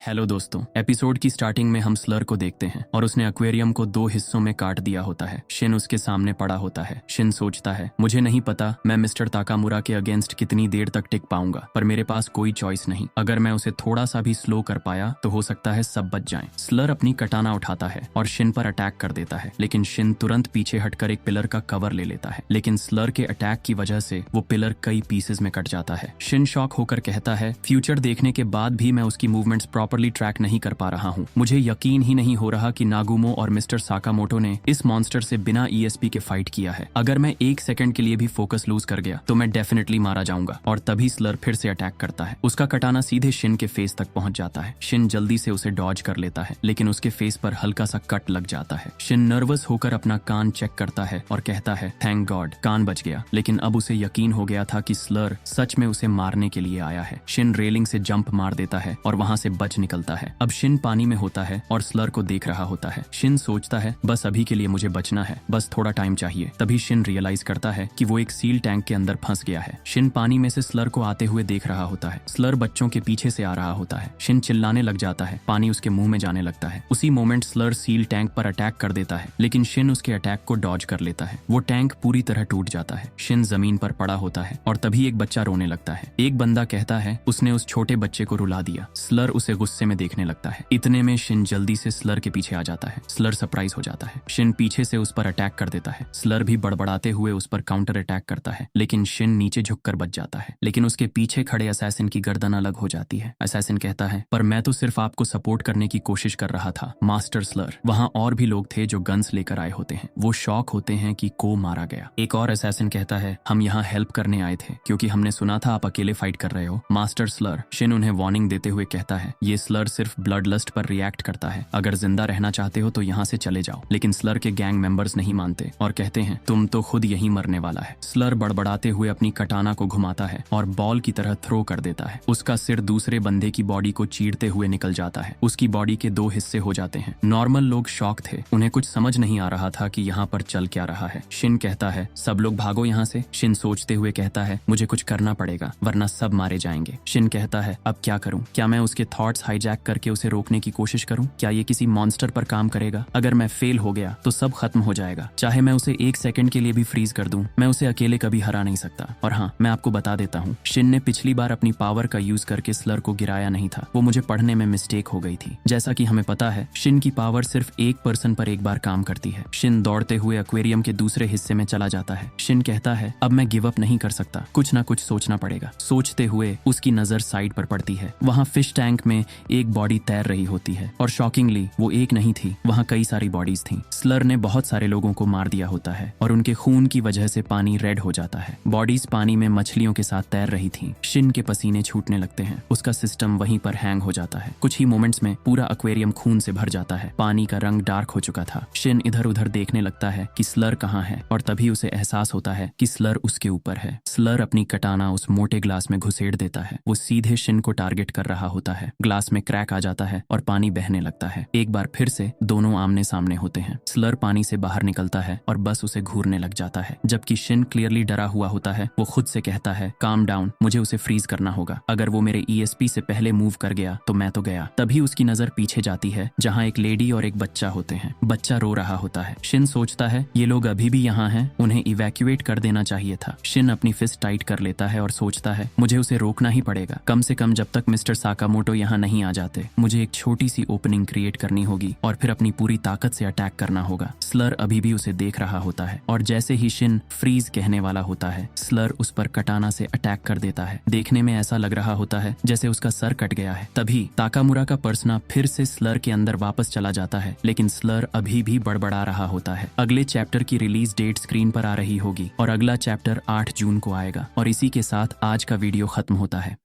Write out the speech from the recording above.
Hello दोस्तों, episode की starting में हम स्लर को देखते हैं और उसने एक्वेरियम को 2 हिस्सों में काट दिया होता है। शिन उसके सामने पड़ा होता है। शिन सोचता है, मुझे नहीं पता मैं मिस्टर ताकामुरा के अगेंस्ट कितनी देर तक टिक पाऊंगा, पर मेरे पास कोई चॉइस नहीं। अगर मैं उसे थोड़ा सा भी स्लो कर पाया तो हो सकता है सब बच जाएं। स्लर अपनी कटाना उठाता है और शिन पर अटैक कर देता है, लेकिन शिन तुरंत पीछे हटकर एक पिलर का कवर ले लेता है। लेकिन स्लर के अटैक की वजह से वो पिलर कई पीसेस में कट जाता है। शिन शॉक होकर कहता है, फ्यूचर देखने के बाद भी मैं उसकी मूवमेंट्स प्रॉपरली ट्रैक नहीं कर पा रहा हूँ। मुझे यकीन ही नहीं हो रहा कि नागुमो और मिस्टर साकामोटो ने इस मॉन्स्टर से बिना ईएसपी के फाइट किया है। अगर मैं 1 सेकंड के लिए भी फोकस लूज कर गया तो मैं डेफिनेटली मारा जाऊंगा। और तभी स्लर फिर से अटैक करता है। उसका कटाना सीधे शिन के फेस तक पहुंच जाता है। शिन जल्दी से उसे डॉज कर लेता है, लेकिन उसके फेस पर हल्का सा कट लग जाता है। शिन नर्वस होकर अपना कान चेक करता है और कहता है, थैंक गॉड, कान बच गया। लेकिन अब उसे यकीन हो गया था कि स्लर सच में उसे मारने के लिए आया है। शिन रेलिंग से जंप मार देता है और वहां से बच निकलता है। अब शिन पानी में होता है और स्लर को देख रहा होता है। शिन सोचता है, बस अभी के लिए मुझे बचना है, बस थोड़ा टाइम चाहिए। तभी शिन रियलाइज करता है कि वो एक सील टैंक के अंदर फंस गया है। शिन पानी में से स्लर को आते हुए देख रहा होता है। स्लर बच्चों के पीछे से आ रहा होता है। शिन चिल्लाने लग जाता है, पानी उसके मुंह में जाने लगता है। उसी मोमेंट स्लर सील टैंक पर अटैक कर देता है, लेकिन शिन उसके अटैक को डॉज कर लेता है। वो टैंक पूरी तरह टूट जाता है। शिन जमीन पर पड़ा होता है और तभी एक बच्चा रोने लगता है। एक बंदा कहता है, उसने उस छोटे बच्चे को रुला दिया। स्लर उसे गुस्से में देखने लगता है। इतने में शिन जल्दी से स्लर के पीछे आ जाता है। स्लर सरप्राइज हो जाता है। शिन पीछे से उस पर अटैक कर देता है। स्लर भी बड़बड़ाते हुए उस पर काउंटर अटैक करता है, लेकिन शिन नीचे झुककर बच जाता है। लेकिन उसके पीछे खड़े असैसिन की गर्दन अलग हो जाती है। असैसिन कहता है, पर मैं तो सिर्फ आपको सपोर्ट करने की कोशिश कर रहा था मास्टर स्लर। वहाँ और भी लोग थे जो गन्स लेकर आए होते हैं। वो शॉक होते हैं कि को मारा गया। एक और असैसिन कहता है, हम यहाँ हेल्प करने आए थे क्योंकि हमने सुना था आप अकेले फाइट कर रहे हो मास्टर स्लर। शिन उन्हें वार्निंग देते हुए कहता है, ये स्लर सिर्फ ब्लड लस्ट पर रिएक्ट करता है। अगर जिंदा रहना चाहते हो तो यहाँ से चले जाओ। लेकिन स्लर के गैंग मेंबर्स नहीं मानते और कहते हैं, तुम तो खुद यहीं मरने वाला है। स्लर बड़बड़ाते हुए अपनी कटाना को घुमाता है और बॉल की तरह थ्रो कर देता है। उसका सिर दूसरे बंदे की बॉडी को चीरते हुए निकल जाता है। उसकी बॉडी के 2 हिस्से हो जाते हैं। नॉर्मल लोग शॉक थे, उन्हें कुछ समझ नहीं आ रहा था कि यहाँ पर चल क्या रहा है। शिन कहता है, सब लोग भागो यहाँ से। शिन सोचते हुए कहता है, मुझे कुछ करना पड़ेगा वरना सब मारे जाएंगे। शिन कहता है, अब क्या करूँ? क्या मैं उसके थॉट्स हाईजैक करके उसे रोकने की कोशिश करूँ? क्या ये किसी मॉन्स्टर पर काम करेगा? अगर मैं फेल हो गया तो सब खत्म हो जाएगा। चाहे मैं उसे 1 सेकंड के लिए भी फ्रीज कर दूं, मैं उसे अकेले कभी हरा नहीं सकता। और हाँ, मैं आपको बता देता हूँ, शिन ने पिछली बार अपनी पावर का यूज करके स्लर को गिराया नहीं था। वो मुझे पढ़ने में मिस्टेक हो गई थी। जैसा कि हमें पता है, शिन की पावर सिर्फ एक पर्सन पर एक बार काम करती है। शिन दौड़ते हुए एक्वेरियम के दूसरे हिस्से में चला जाता है। शिन कहता है, अब मैं गिव अप नहीं कर सकता, कुछ ना कुछ सोचना पड़ेगा। सोचते हुए उसकी नजर साइड पर पड़ती है। वहाँ फिश टैंक में एक बॉडी तैर रही होती है और शॉकिंगली वो एक नहीं थी, वहाँ कई सारी बॉडीज थी। स्लर ने बहुत सारे लोगों को मार दिया होता है और उनके खून की वजह से पानी रेड हो जाता है। बॉडीज पानी में मछलियों के साथ तैर रही थी। शिन के पसीने छूटने लगते हैं। उसका सिस्टम वहीं पर हैंग हो जाता है। कुछ ही मोमेंट्स में पूरा एक्वेरियम खून से भर जाता है। पानी का रंग डार्क हो चुका था। शिन इधर उधर देखने लगता है कि स्लर कहाँ है और तभी उसे एहसास होता है कि स्लर उसके ऊपर है। स्लर अपनी कटाना उस मोटे ग्लास में घुसेड़ देता है। वो सीधे शिन को टारगेट कर रहा होता है। ग्लास में क्रैक आ जाता है और पानी बहने लगता है। एक बार फिर से दोनों आमने सामने होते हैं। स्लर पानी से बाहर निकलता है और बस उसे घूरने लग जाता है, जबकि शिन क्लियरली डरा हुआ होता है। वो खुद से कहता है, काम डाउन, मुझे उसे फ्रीज करना होगा। अगर वो मेरे ईएसपी से पहले मूव कर गया तो मैं तो गया। तभी उसकी नजर पीछे जाती है, जहाँ एक लेडी और एक बच्चा होते हैं। बच्चा रो रहा होता है। शिन सोचता है, ये लोग अभी भी यहाँ हैं, उन्हें इवैक्यूएट कर देना चाहिए था। शिन अपनी फिस्ट टाइट कर लेता है और सोचता है, मुझे उसे रोकना ही पड़ेगा। कम से कम जब तक मिस्टर साकामोटो यहाँ नहीं आ जाते, मुझे एक छोटी सी ओपनिंग क्रिएट करनी होगी और फिर अपनी पूरी ताकत से अटैक करना होगा। स्लर अभी भी उसे देख रहा होता है और जैसे ही शिन फ्रीज कहने वाला होता है, स्लर उस पर कटाना से अटैक कर देता है। देखने में ऐसा लग रहा होता है जैसे उसका सर कट गया है। तभी ताकामुरा का पर्सना फिर से स्लर के अंदर वापस चला जाता है, लेकिन स्लर अभी भी बड़बड़ा रहा होता है। अगले चैप्टर की रिलीज डेट स्क्रीन पर आ रही होगी और अगला चैप्टर 8 जून को आएगा। और इसी के साथ आज का वीडियो खत्म होता है।